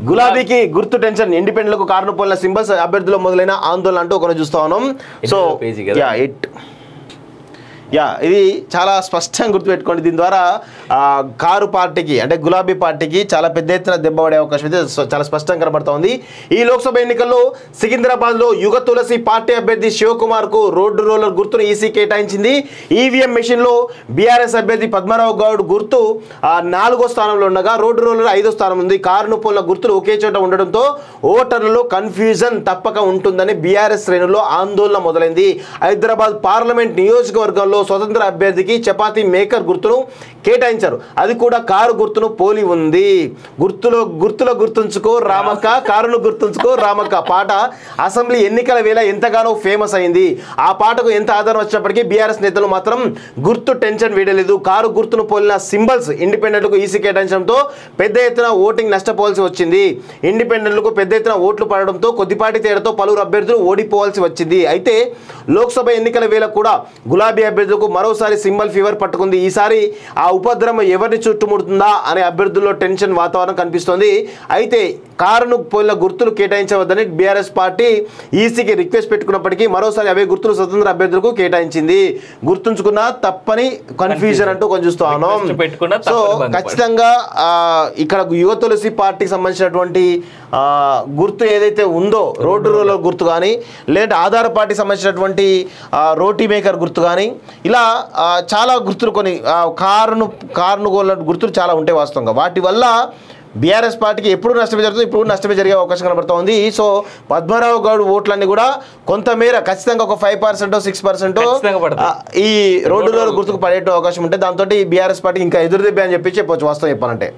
గులాబీకి గుర్తు టెన్షన్, ఇండిపెండెంట్లకు కారును సింబల్స్, అభ్యర్థులు మొదలైన ఆందోళన అంటూ ఒకరు చూస్తా ఉన్నాం. సో ఇది చాలా స్పష్టంగా గుర్తుపెట్టుకోండి. దీని ద్వారా కారు పార్టీకి అంటే గులాబీ పార్టీకి చాలా పెద్ద ఎత్తున దెబ్బ పడే అవకాశం అయితే చాలా స్పష్టంగా కనబడుతోంది. ఈ లోక్సభ ఎన్నికల్లో సికింద్రాబాద్లో యుగ తులసి పార్టీ అభ్యర్థి శివకుమార్కు రోడ్డు రోలర్ గుర్తును ఈసీ కేటాయించింది. ఈవీఎం మెషిన్లో బీఆర్ఎస్ అభ్యర్థి పద్మారావు గౌడ్ గుర్తు 4వ స్థానంలో ఉండగా రోడ్డు రోలర్ 5వ స్థానం ఉంది. కారును పోలిన గుర్తులు ఒకే చోట ఉండడంతో ఓటర్లలో కన్ఫ్యూజన్ తప్పక ఉంటుందని బీఆర్ఎస్ శ్రేణుల్లో ఆందోళన మొదలైంది. హైదరాబాద్ పార్లమెంట్ నియోజకవర్గంలో స్వతంత్ర అభ్యర్థికి చపాతీ మేకర్ గుర్తును కేటాయించారు. అది కూడా కారు గుర్తును పోలి ఉంది. గుర్తులో గుర్తుంచుకో రామక్క, కారును గుర్తుంచుకో రామక్క పాట అసెంబ్లీ ఎన్నికల వేళ ఎంతగానో ఫేమస్ అయింది. ఆ పాటకు ఎంత ఆదరణ వచ్చినప్పటికీ బీఆర్ఎస్ నేతలు మాత్రం గుర్తు టెన్షన్ వీడలేదు. కారు గుర్తును పోలిన సింబల్స్ ఇండిపెండెంట్లకు ఈసీ కేటాయించడంతో పెద్ద ఎత్తున ఓటింగ్ నష్టపోవాల్సి వచ్చింది. ఇండిపెండెంట్లకు పెద్ద ఎత్తున ఓట్లు పడడంతో కొద్దిపాటి తేడాతో పలువురు అభ్యర్థులు ఓడిపోవాల్సి వచ్చింది. అయితే లోక్సభ ఎన్నికల వేళ కూడా గులాబీ అభ్యర్థులకు మరోసారి సింబల్ ఫీవర్ పట్టుకుంది. ఈసారి ఆ ఉపద్రవం ఎవరిని చుట్టుముడుతుందా అనే అభ్యర్థుల్లో టెన్షన్ వాతావరణం కనిపిస్తోంది. అయితే కారును పోలిన గుర్తులు కేటాయించవద్దని బీఆర్ఎస్ పార్టీ ఈసీకి రిక్వెస్ట్ పెట్టుకున్నప్పటికీ మరోసారి అవే గుర్తులు స్వతంత్ర అభ్యర్థులకు కేటాయించింది. గుర్తుంచుకున్నా తప్పని కన్ఫ్యూజన్ అంటూ కొంచెం చూస్తా ఉన్నాం. సో ఖచ్చితంగా ఇక్కడ యువ తులసి పార్టీకి సంబంధించినటువంటి గుర్తు ఏదైతే ఉందో రోడ్డు రోలర్ గుర్తు కానీ లేదంటే ఆధార్ పార్టీకి సంబంధించినటువంటి రోటీ మేకర్ గుర్తు కానీ ఇలా చాలా గుర్తులు కొన్ని కారును గుర్తులు చాలా ఉంటాయి వాస్తవంగా. వాటి వల్ల బీఆర్ఎస్ పార్టీకి ఎప్పుడు నష్టమే జరుగుతుంది, ఇప్పుడు నష్టమే జరిగే అవకాశం కనబడుతోంది. సో పద్మారావు గౌడ్ ఓట్లన్నీ కూడా కొంతమేర ఖచ్చితంగా ఒక 5% 6% ఈ రోడ్డులో గుర్తుకు పడే అవకాశం ఉంటే దాంతో బీఆర్ఎస్ పార్టీకి ఇంకా ఎదురు దెబ్బ అని చెప్పి చెప్పొచ్చు వాస్తవం చెప్పాలంటే.